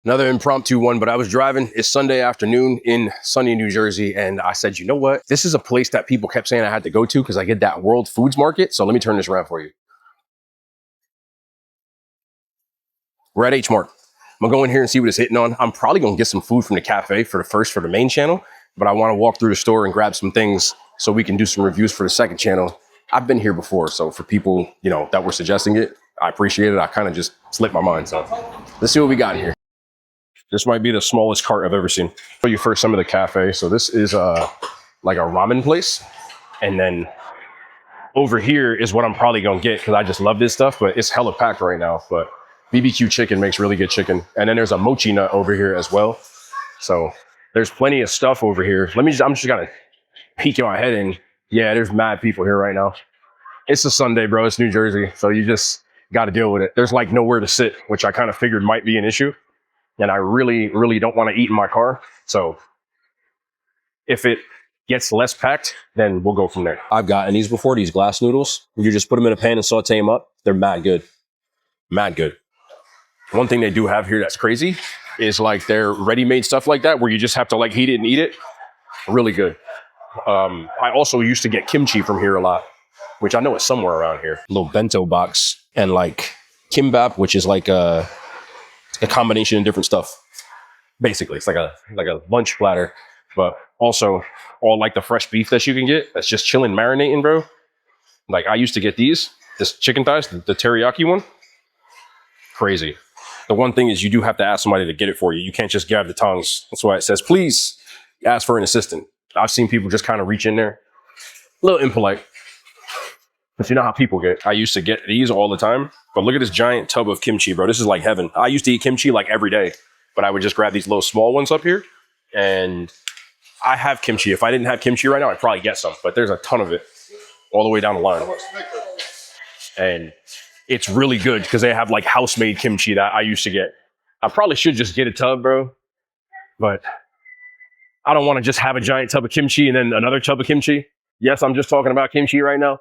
Another impromptu one, but I was driving. It's Sunday afternoon in sunny New Jersey, and I said, you know what? This is a place that people kept saying I had to go to because I get that World Foods Market. So let me turn this around for you. We're at H-Mart. I'm gonna go in here and see what it's hitting on. I'm probably gonna get some food from the cafe for the main channel, but I wanna walk through the store and grab some things so we can do some reviews for the second channel. I've been here before, so for people, that were suggesting it, I appreciate it. I kind of just slipped my mind, so let's see what we got here. This might be the smallest cart I've ever seen. I'll show you first some of the cafe. So this is like a ramen place. And then over here is what I'm probably gonna get because I just love this stuff, but it's hella packed right now. But BBQ chicken makes really good chicken. And then there's a mochi nut over here as well. So there's plenty of stuff over here. I'm just gonna peek my head in. Yeah, there's mad people here right now. It's a Sunday, bro. It's New Jersey. So you just gotta deal with it. There's like nowhere to sit, which I kind of figured might be an issue. And I really, really don't want to eat in my car. So if it gets less packed, then we'll go from there. I've gotten these before, these glass noodles. You just put them in a pan and saute them up. They're mad good. Mad good. One thing they do have here that's crazy is like their ready-made stuff like that where you just have to like heat it and eat it. Really good. I also used to get kimchi from here a lot, which I know is somewhere around here. A little bento box and like kimbap, which is like a combination of different stuff. Basically, it's like a lunch platter, but also all like the fresh beef that you can get that's just chilling, marinating, bro. Like I used to get this chicken thighs, the teriyaki one. Crazy. The one thing is you do have to ask somebody to get it for you. You can't just grab the tongs. That's why it says, please ask for an assistant. I've seen people just kind of reach in there. A little impolite. But you know how people get. I used to get these all the time. But look at this giant tub of kimchi, bro. This is like heaven. I used to eat kimchi like every day. But I would just grab these little small ones up here. And I have kimchi. If I didn't have kimchi right now, I'd probably get some. But there's a ton of it all the way down the line. And it's really good because they have like house-made kimchi that I used to get. I probably should just get a tub, bro. But I don't want to just have a giant tub of kimchi and then another tub of kimchi. Yes, I'm just talking about kimchi right now.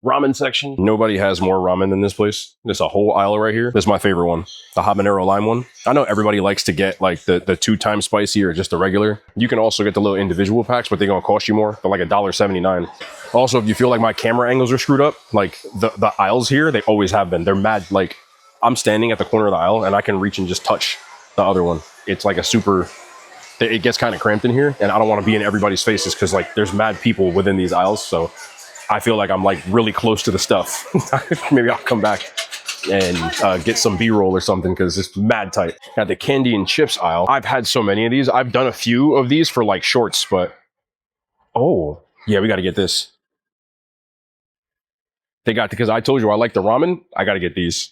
Ramen section. Nobody has more ramen than this place. There's a whole aisle right here. This is my favorite one, the habanero lime one. I know everybody likes to get like the 2 times spicy or just the regular. You can also get the little individual packs, but they're gonna cost you more. They're like $1.79. Also, if you feel like my camera angles are screwed up, like the aisles here, they always have been. They're mad. Like I'm standing at the corner of the aisle and I can reach and just touch the other one. It's like it gets kind of cramped in here, and I don't want to be in everybody's faces because like there's mad people within these aisles. So I feel like I'm like really close to the stuff. Maybe I'll come back and get some B-roll or something because it's mad tight. At the candy and chips aisle, I've had so many of these. I've done a few of these for like shorts, but oh yeah, we got to get this. They got, because I told you I like the ramen. I got to get these.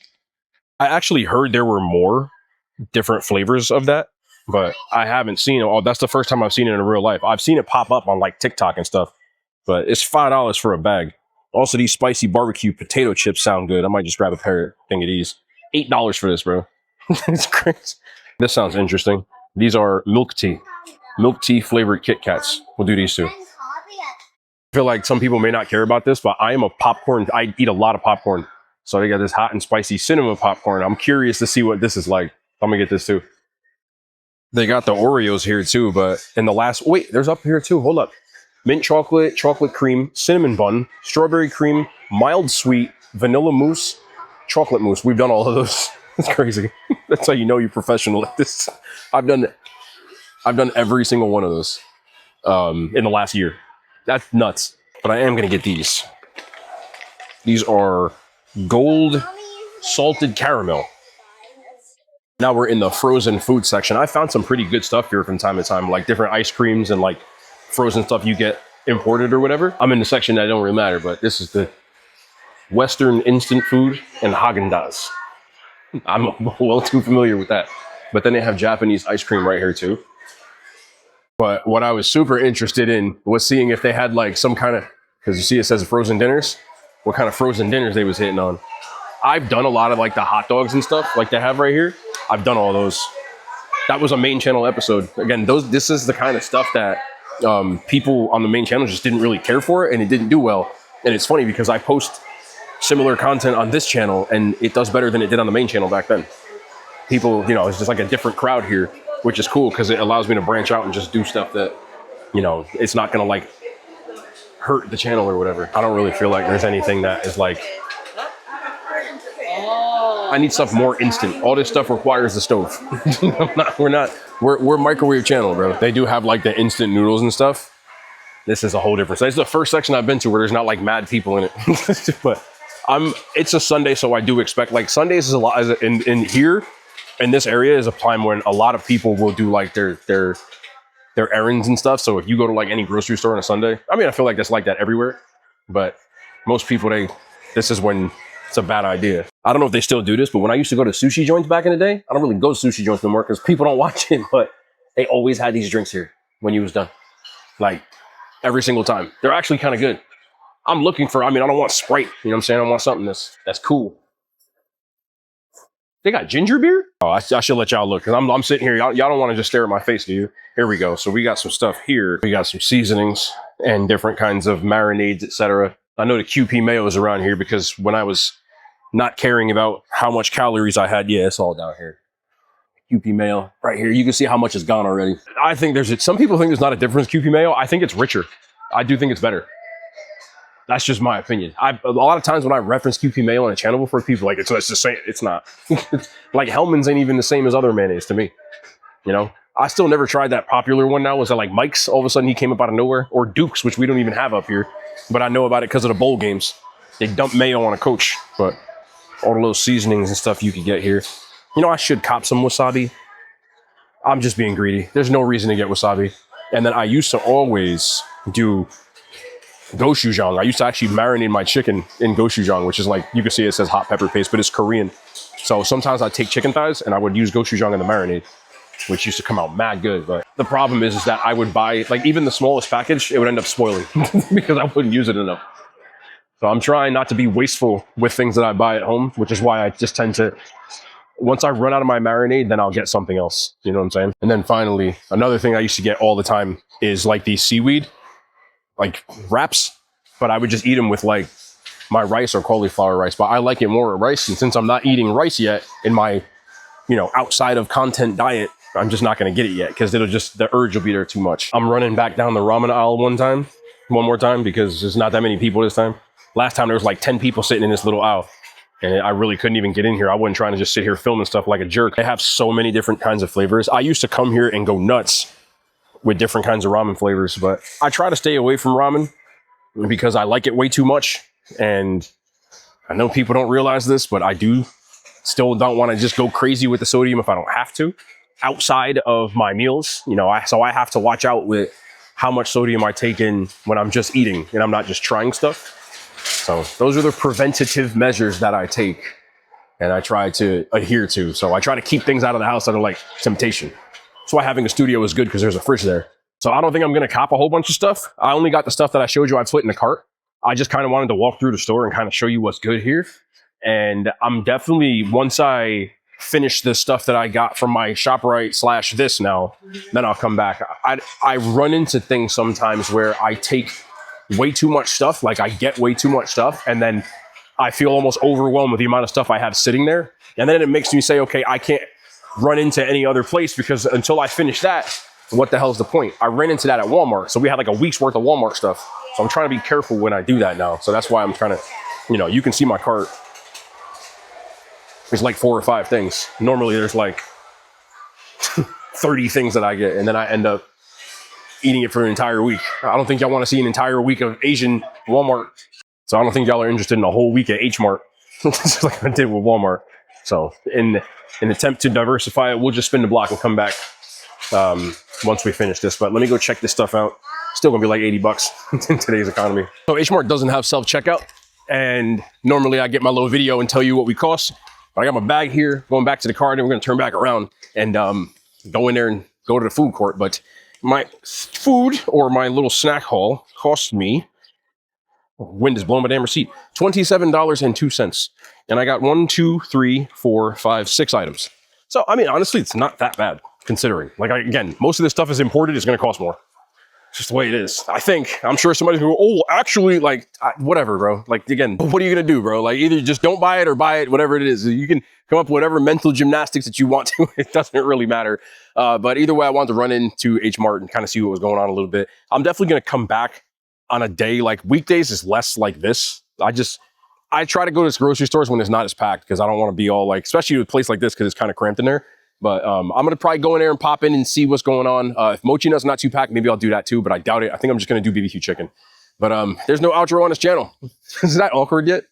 I actually heard there were more different flavors of that, but I haven't seen it. Oh, that's the first time I've seen it in real life. I've seen it pop up on like TikTok and stuff. But it's $5 for a bag. Also, these spicy barbecue potato chips sound good. I might just grab a thing of these. $8 for this, bro. It's crazy. This sounds interesting. These are milk tea flavored Kit Kats. We'll do these two. I feel like some people may not care about this, but I eat a lot of popcorn. So they got this hot and spicy cinnamon popcorn. I'm curious to see what this is like. I'm gonna get this too. They got the Oreos here too, but in the last, wait, there's up here too. Hold up. Mint chocolate, chocolate cream, cinnamon bun, strawberry cream, mild sweet, vanilla mousse, chocolate mousse. We've done all of those. It's crazy. That's how you know you're professional at this. I've done every single one of those in the last year. That's nuts. But I am gonna get these. These are gold salted caramel. Now we're in the frozen food section. I found some pretty good stuff here from time to time, like different ice creams and like frozen stuff you get imported or whatever. I'm in the section that don't really matter, but this is the Western instant food and Haagen-Dazs. I'm well too familiar with that. But then they have Japanese ice cream right here too. But what I was super interested in was seeing if they had like some kind of, because you see it says frozen dinners, what kind of frozen dinners they was hitting on. I've done a lot of like the hot dogs and stuff like they have right here. I've done all those. That was a main channel episode. Again, this is the kind of stuff that people on the main channel just didn't really care for, and it didn't do well. And it's funny because I post similar content on this channel and it does better than it did on the main channel back then. people, you know, it's just like a different crowd here, which is cool because it allows me to branch out and just do stuff that, you know, it's not gonna like hurt the channel or whatever. I don't really feel like there's anything that is like, I need stuff more instant. All this stuff requires the stove. We're microwave channel, bro. They do have like the instant noodles and stuff. This is a whole different. This is the first section I've been to where there's not like mad people in it. But it's a Sunday, so I do expect like Sundays is a lot in here in this area is a time when a lot of people will do like their errands and stuff. So if you go to like any grocery store on a Sunday, I mean, I feel like that's like that everywhere, but most people, this is when it's a bad idea. I don't know if they still do this, but when I used to go to sushi joints back in the day, I don't really go to sushi joints no more because people don't watch it, but they always had these drinks here when you was done. Like every single time. They're actually kind of good. I'm looking for, I mean, I don't want Sprite. You know what I'm saying? I want something that's cool. They got ginger beer? Oh, I should let y'all look because I'm sitting here. Y'all don't want to just stare at my face, do you? Here we go. So we got some stuff here. We got some seasonings and different kinds of marinades, etc. I know the QP mayo is around here because when I was not caring about how much calories I had, yeah, it's all down here. QP mayo right here. You can see how much is gone already. I think some people think there's not a difference QP mayo. I think it's richer. I do think it's better. That's just my opinion. A lot of times when I reference QP mayo on a channel before, people are like, it's the same. It's not. Like Hellman's ain't even the same as other mayonnaise to me. You know, I still never tried that popular one now. Was that like Mike's? All of a sudden he came up out of nowhere, or Duke's, which we don't even have up here, but I know about it because of the bowl games. They dump mayo on a coach, but all the little seasonings and stuff you can get here. You know, I should cop some wasabi. I'm just being greedy. There's no reason to get wasabi. And then I used to always do gochujang. I used to actually marinate my chicken in gochujang, which is like, you can see it says hot pepper paste, but it's Korean. So sometimes I'd take chicken thighs and I would use gochujang in the marinade, which used to come out mad good. But the problem is that I would buy, like even the smallest package, it would end up spoiling because I wouldn't use it enough. So I'm trying not to be wasteful with things that I buy at home, which is why I just tend to, once I run out of my marinade, then I'll get something else. You know what I'm saying? And then finally, another thing I used to get all the time is like these seaweed, like wraps, but I would just eat them with like my rice or cauliflower rice. But I like it more with rice. And since I'm not eating rice yet in my, you know, outside of content diet, I'm just not going to get it yet because the urge will be there too much. I'm running back down the ramen aisle one more time because there's not that many people this time. Last time there was like 10 people sitting in this little aisle and I really couldn't even get in here. I wasn't trying to just sit here filming stuff like a jerk. They have so many different kinds of flavors. I used to come here and go nuts with different kinds of ramen flavors, but I try to stay away from ramen because I like it way too much. And I know people don't realize this, but I still don't want to just go crazy with the sodium if I don't have to outside of my meals, you know, so I have to watch out with how much sodium I take in when I'm just eating and I'm not just trying stuff. So those are the preventative measures that I take and I try to adhere to. So I try to keep things out of the house that are like temptation. That's why having a studio is good because there's a fridge there. So I don't think I'm going to cop a whole bunch of stuff. I only got the stuff that I showed you I'd put in the cart. I just kind of wanted to walk through the store and kind of show you what's good here. And I'm definitely, once I finish the stuff that I got from my ShopRite / this now, then I'll come back. I run into things sometimes where I take way too much stuff, like I get way too much stuff, and then I feel almost overwhelmed with the amount of stuff I have sitting there. And then it makes me say, okay, I can't run into any other place because until I finish that, what the hell's the point? I ran into that at Walmart. So we had like a week's worth of Walmart stuff. So I'm trying to be careful when I do that now. So that's why I'm trying to, you know, you can see my cart. There's like 4 or 5 things. Normally there's like 30 things that I get, and then I end up eating it for an entire week. I don't think y'all want to see an entire week of Asian Walmart. So I don't think y'all are interested in a whole week at H-Mart, just like I did with Walmart. So in an attempt to diversify it, we'll just spin the block and come back once we finish this. But let me go check this stuff out. Still gonna be like 80 bucks in today's economy. So H-Mart doesn't have self-checkout, and normally I get my little video and tell you what we cost. But I got my bag here, going back to the car, and we're gonna turn back around and go in there and go to the food court. But my food or my little snack haul cost me, wind is blowing my damn receipt, $27.02. And I got 1, 2, 3, 4, 5, 6 items. So, I mean, honestly, it's not that bad considering. Like, again, most of this stuff is imported. It's going to cost more. It's just the way it is. I think. I'm sure somebody's going to go, oh, actually, like, whatever, bro. Like, again, what are you going to do, bro? Like, either just don't buy it or buy it, whatever it is. You can come up with whatever mental gymnastics that you want to. It doesn't really matter. But either way, I wanted to run into H-Mart and kind of see what was going on a little bit. I'm definitely going to come back on a day, like weekdays is less like this. I try to go to grocery stores when it's not as packed because I don't want to be all like, especially with a place like this because it's kind of cramped in there. But I'm going to probably go in there and pop in and see what's going on. If mochi nut's not too packed, maybe I'll do that too, but I doubt it. I think I'm just going to do BBQ chicken. But there's no outro on this channel. Is that awkward yet?